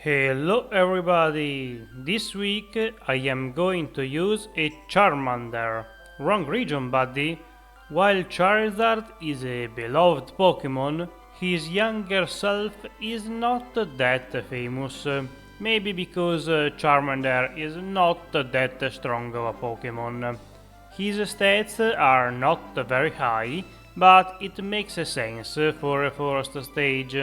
Hello everybody! This week I am going to use a Charmander. Wrong region, buddy. While Charizard is a beloved Pokemon, his younger self is not that famous. Maybe because Charmander is not that strong of a Pokemon. His stats are not very high, but it makes sense for a first stage.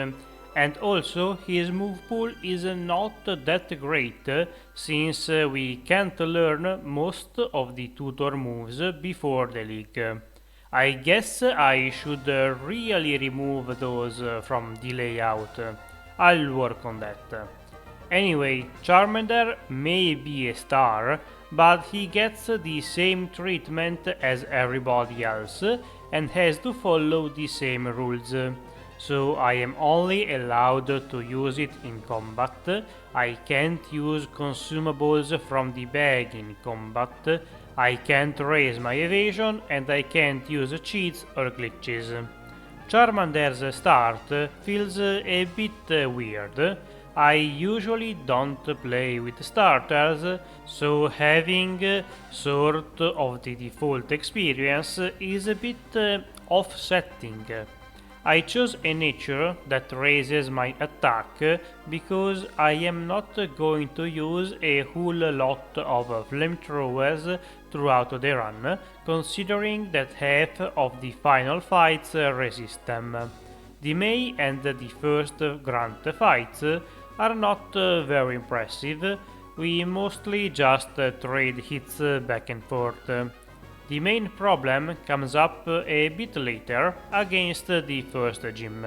And also his move pool is not that great, since we can't learn most of the tutor moves before the league. I guess I should really remove those from the layout. I'll work on that. Anyway, Charmander may be a star, but he gets the same treatment as everybody else and has to follow the same rules. So I am only allowed to use it in combat. I can't use consumables from the bag in combat. I can't raise my evasion and I can't use cheats or glitches. Charmander's start feels a bit weird. I usually don't play with starters, so having sort of the default experience is a bit offsetting. I chose a nature that raises my attack because I am not going to use a whole lot of flamethrowers throughout the run, considering that half of the final fights resist them. The May and the first Grant fights are not very impressive. We mostly just trade hits back and forth. The main problem comes up a bit later against the first gym.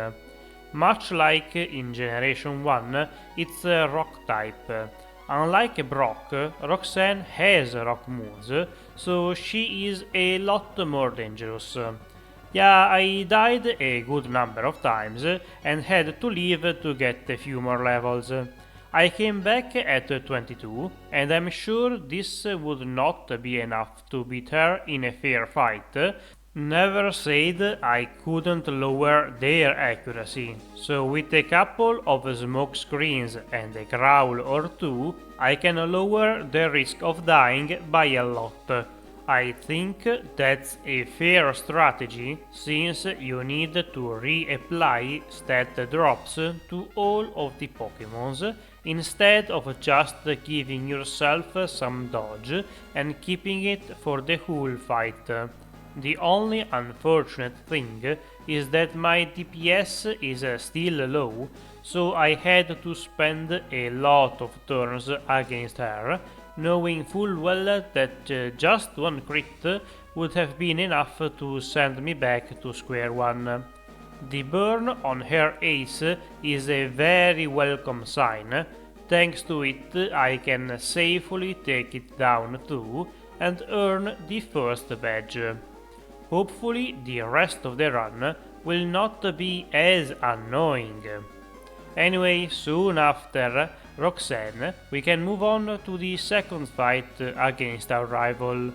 Much like in Generation 1, it's rock type. Unlike Brock, Roxanne has rock moves, so she is a lot more dangerous. Yeah, I died a good number of times and had to leave to get a few more levels. I came back at 22, and I'm sure this would not be enough to beat her in a fair fight. Never said I couldn't lower their accuracy, so with a couple of smoke screens and a growl or two, I can lower the risk of dying by a lot. I think that's a fair strategy, since you need to reapply stat drops to all of the Pokémons, instead of just giving yourself some dodge and keeping it for the whole fight. The only unfortunate thing is that my DPS is still low, so I had to spend a lot of turns against her, knowing full well that just one crit would have been enough to send me back to square one. The burn on her ace is a very welcome sign. Thanks to it, I can safely take it down too and earn the first badge. Hopefully the rest of the run will not be as annoying. Anyway, soon after Roxanne, we can move on to the second fight against our rival.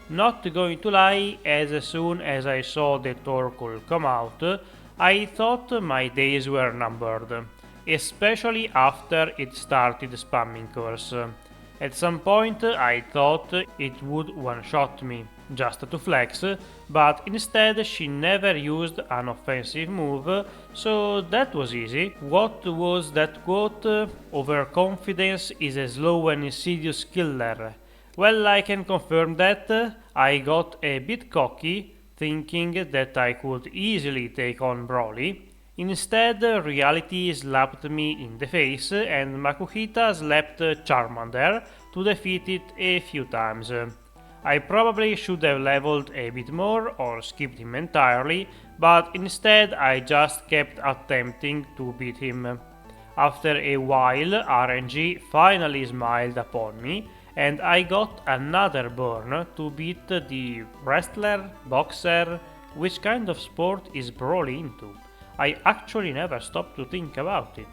Not going to lie, as soon as I saw the Torkoal come out, I thought my days were numbered, especially after it started spamming curse. At some point I thought it would one-shot me, just to flex, but instead she never used an offensive move, so that was easy. What was that quote? Overconfidence is a slow and insidious killer. Well, I can confirm that. I got a bit cocky, thinking that I could easily take on Brawly. Instead, reality slapped me in the face and Makuhita slapped Charmander to defeat it a few times. I probably should have leveled a bit more or skipped him entirely, but instead I just kept attempting to beat him. After a while, RNG finally smiled upon me, and I got another burn to beat the wrestler, boxer. Which kind of sport is Brawly into? I actually never stopped to think about it.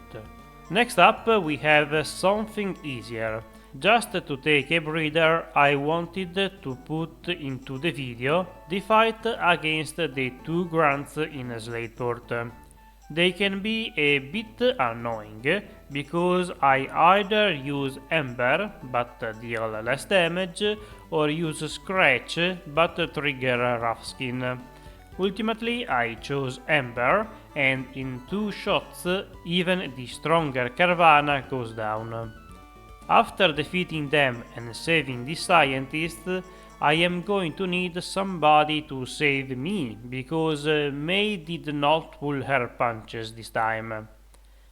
Next up, we have something easier. Just to take a breather, I wanted to put into the video the fight against the two grunts in Slateport. They can be a bit annoying. because I either use Ember but deal less damage, or use Scratch but trigger Rough Skin. Ultimately I chose Ember, and in 2 shots even the stronger Carvana goes down. After defeating them and saving the scientist, I am going to need somebody to save me, because May did not pull her punches this time.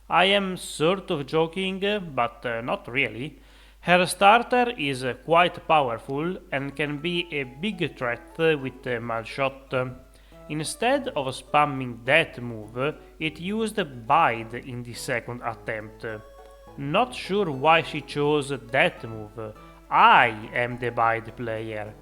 I am sort of joking, but not really. Her starter is quite powerful and can be a big threat with Malshot. Instead of spamming that move, it used Bide in the second attempt. Not sure why she chose that move. I am the Bide player.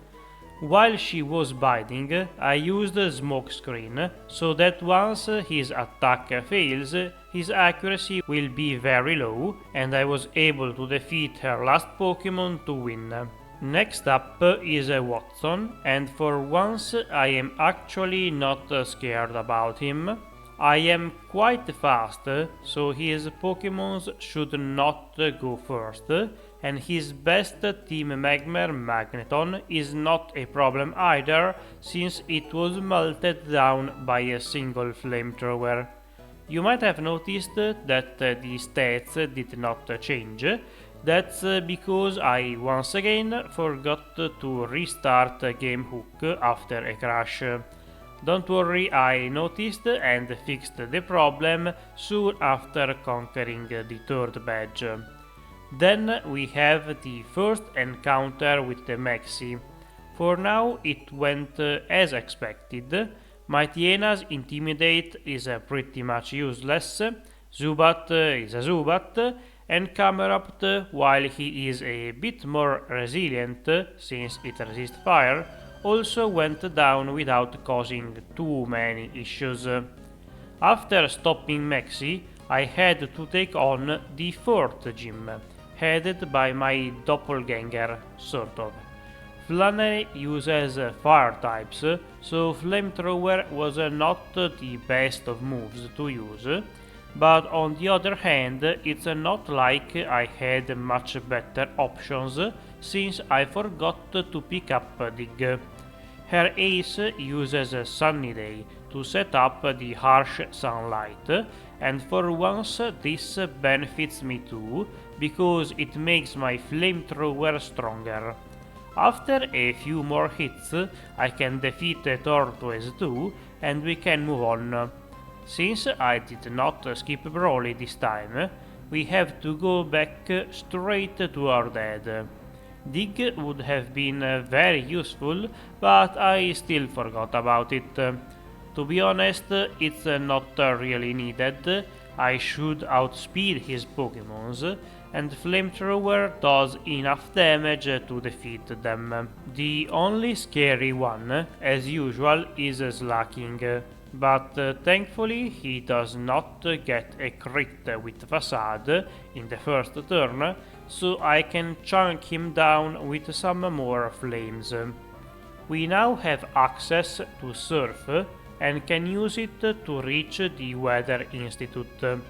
While she was biding, I used Smokescreen, so that once his attack fails, his accuracy will be very low, and I was able to defeat her last Pokémon to win. Next up is Watson, and for once I am actually not scared about him. I am quite fast, so his Pokémons should not go first, and his best Team Magmar Magneton is not a problem either, since it was melted down by a single flamethrower. You might have noticed that the stats did not change. That's because I once again forgot to restart Game Hook after a crash. Don't worry, I noticed and fixed the problem soon after conquering the 3rd badge. Then we have the first encounter with the Maxi. For now it went as expected. Mightyena's Intimidate is pretty much useless, Zubat is a Zubat, and Camerupt, while he is a bit more resilient since it resists fire, also went down without causing too many issues. After stopping Maxi, I had to take on the 4th gym, headed by my doppelganger, sort of. Flannery uses fire types, so Flamethrower was not the best of moves to use, but on the other hand, it's not like I had much better options, since I forgot to pick up Dig. Her ace uses Sunny Day to set up the harsh sunlight, and for once this benefits me too, because it makes my flamethrower stronger. After a few more hits, I can defeat Tortoise too, and we can move on. Since I did not skip Brawly this time, we have to go back straight to our dad. Dig would have been very useful, but I still forgot about it. To be honest, it's not really needed. I should outspeed his Pokémons, and Flamethrower does enough damage to defeat them. The only scary one, as usual, is Slacking, but thankfully he does not get a crit with Facade in the first turn, so I can chunk him down with some more flames. We now have access to Surf and can use it to reach the Weather Institute.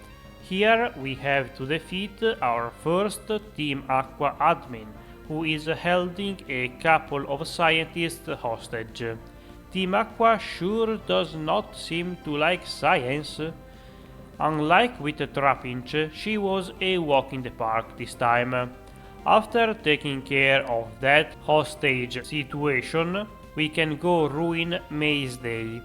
Here we have to defeat our first Team Aqua admin, who is holding a couple of scientists hostage. Team Aqua sure does not seem to like science. Unlike with Trapinch, she was a walk in the park this time. After taking care of that hostage situation, we can go ruin May's day.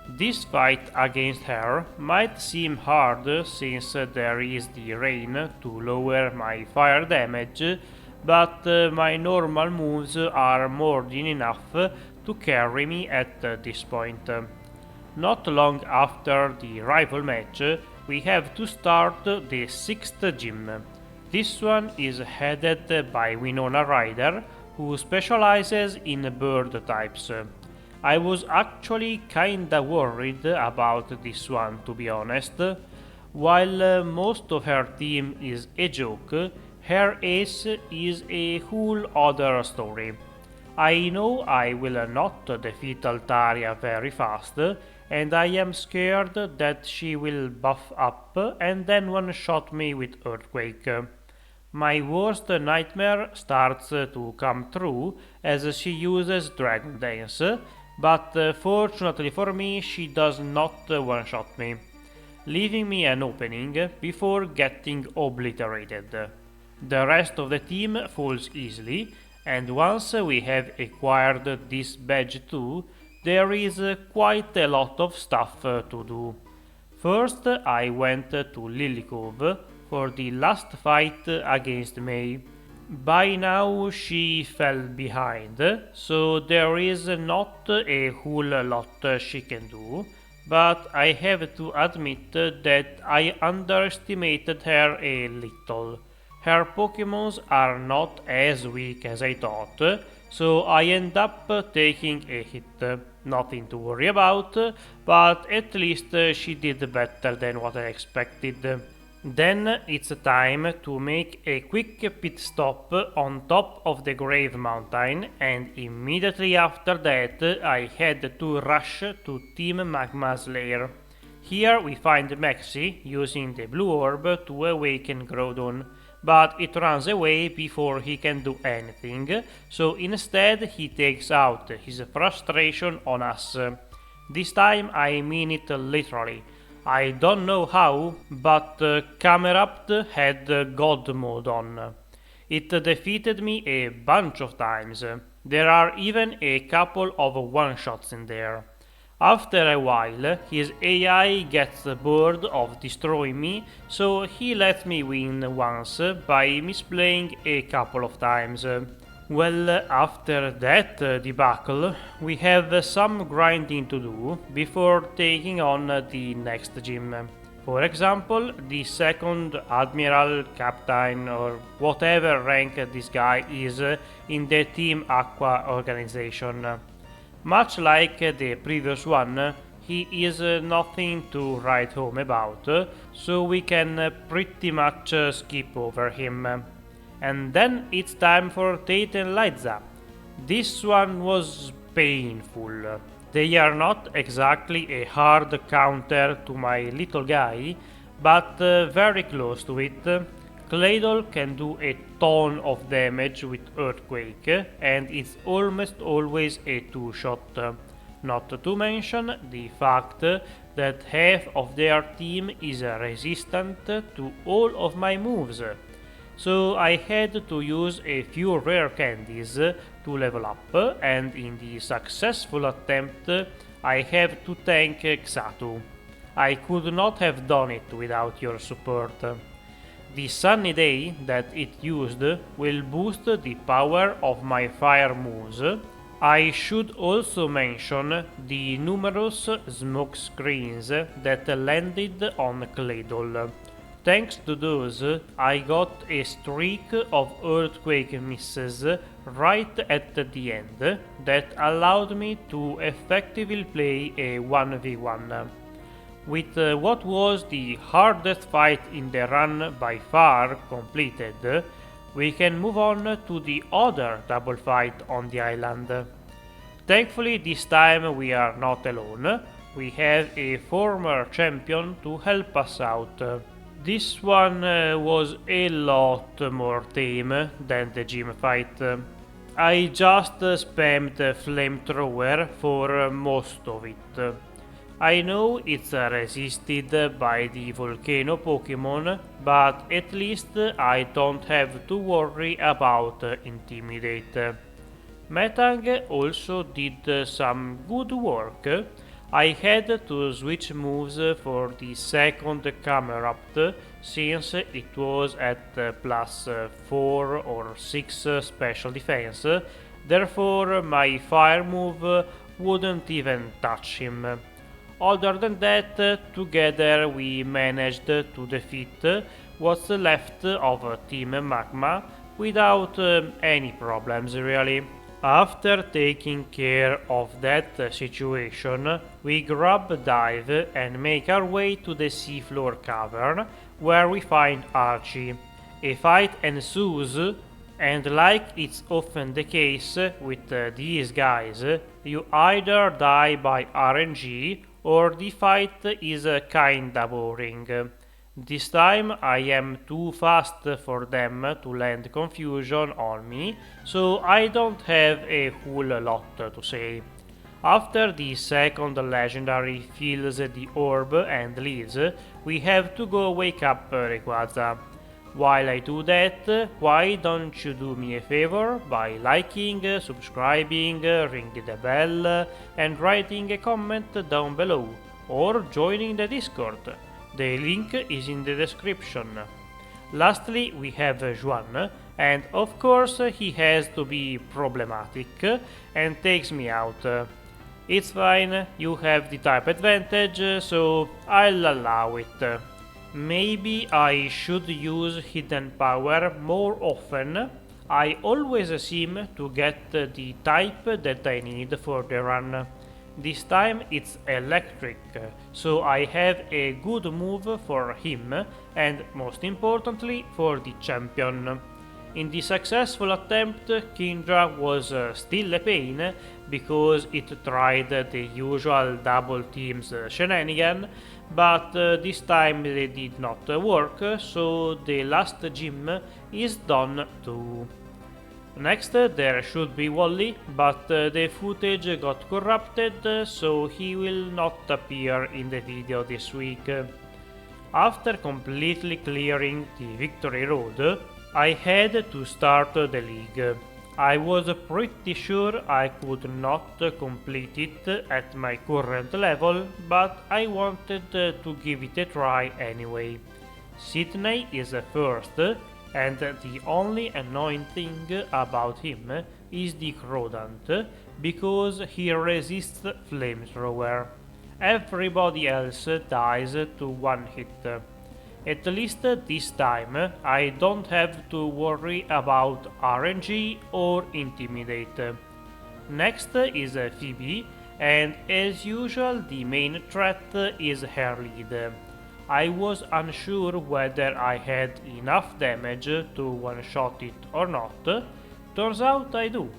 This fight against her might seem hard since there is the rain to lower my fire damage, but my normal moves are more than enough to carry me at this point. Not long after the rival match, we have to start the 6th gym. This one is headed by Winona Ryder, who specializes in bird types. I was actually kinda worried about this one, to be honest. While most of her team is a joke, her ace is a whole other story. I know I will not defeat Altaria very fast, and I am scared that she will buff up and then one-shot me with Earthquake. My worst nightmare starts to come true as she uses Dragon Dance, but fortunately for me she does not one-shot me, leaving me an opening before getting obliterated. The rest of the team falls easily, and once we have acquired this badge too, there is quite a lot of stuff to do. First, I went to Lily Cove for the last fight against May. By now she fell behind, so there is not a whole lot she can do, but I have to admit that I underestimated her a little. Her Pokémons are not as weak as I thought, so I end up taking a hit. Nothing to worry about, but at least she did better than what I expected. Then it's time to make a quick pit stop on top of the Grave Mountain, and immediately after that I had to rush to Team Magma's lair. Here we find Maxi using the blue orb to awaken Groudon, but it runs away before he can do anything, so instead he takes out his frustration on us. This time I mean it literally. I don't know how, but Camerapt had God mode on. It defeated me a bunch of times. There are even a couple of one-shots in there. After a while, his AI gets bored of destroying me, so he lets me win once by misplaying a couple of times. Well, after that debacle, we have some grinding to do before taking on the next gym. For example, the second Admiral, Captain, or whatever rank this guy is in the Team Aqua organization. Much like the previous one, he is nothing to write home about, so we can pretty much skip over him. And then it's time for Tate and Liza. This one was painful. They are not exactly a hard counter to my little guy, but very close to it. Claydol can do a ton of damage with Earthquake, and it's almost always a two-shot. Not to mention the fact that half of their team is resistant to all of my moves. So I had to use a few rare candies to level up, and in the successful attempt I have to thank Xatu. I could not have done it without your support. The sunny day that it used will boost the power of my fire moves. I should also mention the numerous smoke screens that landed on Claydol. Thanks to those, I got a streak of Earthquake misses right at the end that allowed me to effectively play a 1v1. With what was the hardest fight in the run by far completed, we can move on to the other double fight on the island. Thankfully this time we are not alone, we have a former champion to help us out. This one was a lot more tame than the gym fight. I just spammed Flamethrower for most of it. I know it's resisted by the Volcano Pokémon, but at least I don't have to worry about Intimidate. Metang also did some good work. I had to switch moves for the second Camerapt since it was at plus 4 or 6 special defense, therefore my fire move wouldn't even touch him. Other than that, together we managed to defeat what's left of Team Magma without any problems really. After taking care of that situation, we grab Dive and make our way to the seafloor cavern, where we find Archie. A fight ensues, and like it's often the case with these guys, you either die by RNG or the fight is kinda boring. This time I am too fast for them to land confusion on me, so I don't have a whole lot to say. After the second legendary fills the orb and leaves, we have to go wake up Rayquaza. While I do that, why don't you do me a favor by liking, subscribing, ringing the bell, and writing a comment down below, or joining the Discord. The link is in the description. Lastly, we have Juan, and of course he has to be problematic and takes me out. It's fine, you have the type advantage, so I'll allow it. Maybe I should use hidden power more often. I always seem to get the type that I need for the run. This time it's electric, so I have a good move for him and most importantly for the champion. In the successful attempt, Kingdra was still a pain because it tried the usual double teams shenanigan, but this time they did not work, so the last gym is done too. Next there should be Wally, but the footage got corrupted, so he will not appear in the video this week. After completely clearing the victory road, I had to start the league. I was pretty sure I could not complete it at my current level, but I wanted to give it a try anyway. Sidney is first, and the only annoying thing about him is the Kronaast, because he resists flamethrower. Everybody else dies to one hit. At least this time I don't have to worry about RNG or Intimidate. Next is Pheobe, and as usual the main threat is her lead. I was unsure whether I had enough damage to one-shot it or not. Turns out I do.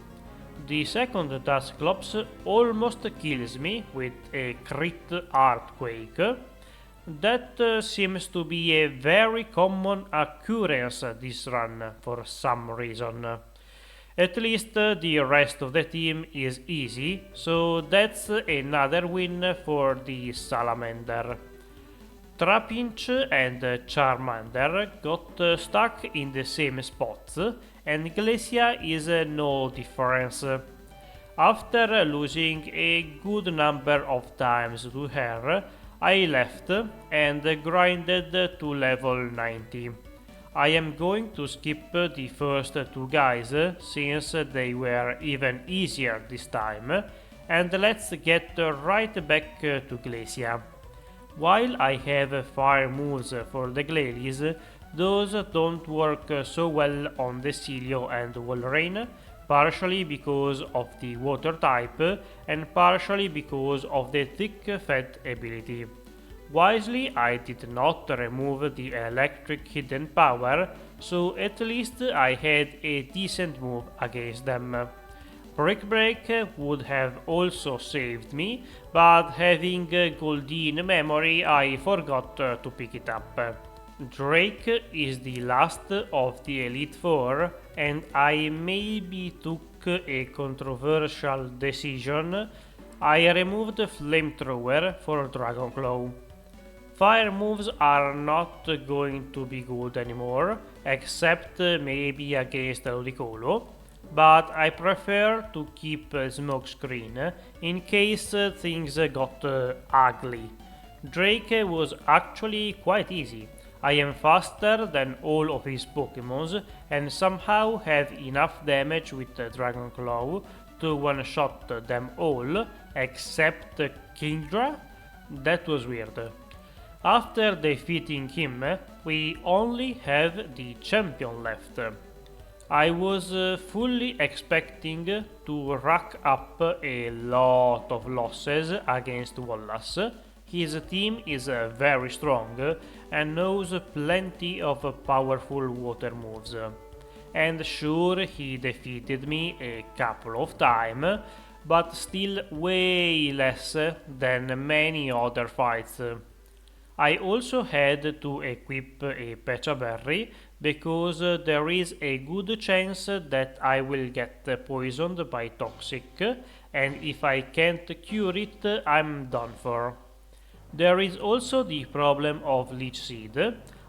The second Dusclops almost kills me with a crit Earthquake. That seems to be a very common occurrence this run for some reason. At least the rest of the team is easy, so that's another win for the Salamander. Trapinch and Charmander got stuck in the same spots, and Glacia is no difference. After losing a good number of times to her, I left and grinded to level 90. I am going to skip the first two guys since they were even easier this time, and let's get right back to Glacia. While I have fire moves for the Glalis, those don't work so well on the Celio and Walrein, partially because of the water type and partially because of the thick fat ability. Wisely I did not remove the electric hidden power, so at least I had a decent move against them. Brick Break would have also saved me, but having Goldeen memory I forgot to pick it up. Drake is the last of the Elite Four, and I maybe took a controversial decision. I removed Flamethrower for Dragon Claw. Fire moves are not going to be good anymore, except maybe against Ludicolo, but I prefer to keep Smokescreen in case things got ugly. Drake was actually quite easy. I am faster than all of his Pokémons and somehow have enough damage with Dragon Claw to one-shot them all except Kingdra? That was weird. After defeating him, we only have the champion left. I was fully expecting to rack up a lot of losses against Wallace. His team is very strong and knows plenty of powerful water moves. And sure, he defeated me a couple of times, but still way less than many other fights. I also had to equip a Pecha Berry because there is a good chance that I will get poisoned by toxic, and if I can't cure it, I'm done for. There is also the problem of Leech Seed.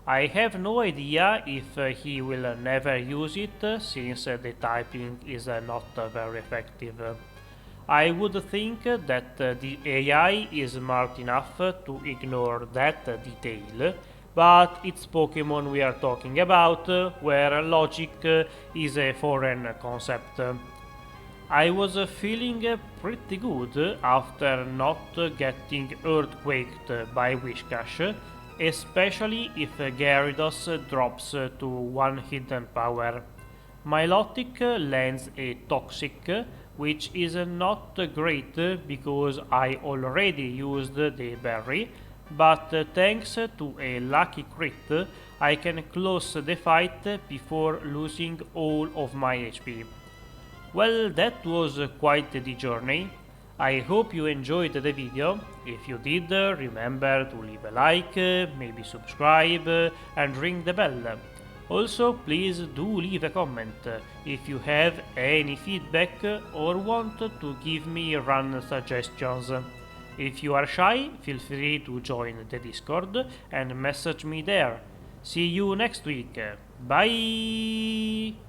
I have no idea if he will never use it since the typing is not very effective. I would think that the AI is smart enough to ignore that detail, but it's Pokemon we are talking about, where logic is a foreign concept. I was feeling pretty good after not getting earthquaked by Whiscash, especially if Gyarados drops to one hidden power. Milotic lands a Toxic, which is not great because I already used the berry, but thanks to a lucky crit I can close the fight before losing all of my HP. Well, that was quite the journey. I hope you enjoyed the video. If you did, remember to leave a like, maybe subscribe, and ring the bell. Also, please do leave a comment if you have any feedback or want to give me run suggestions. If you are shy, feel free to join the Discord and message me there. See you next week. Bye!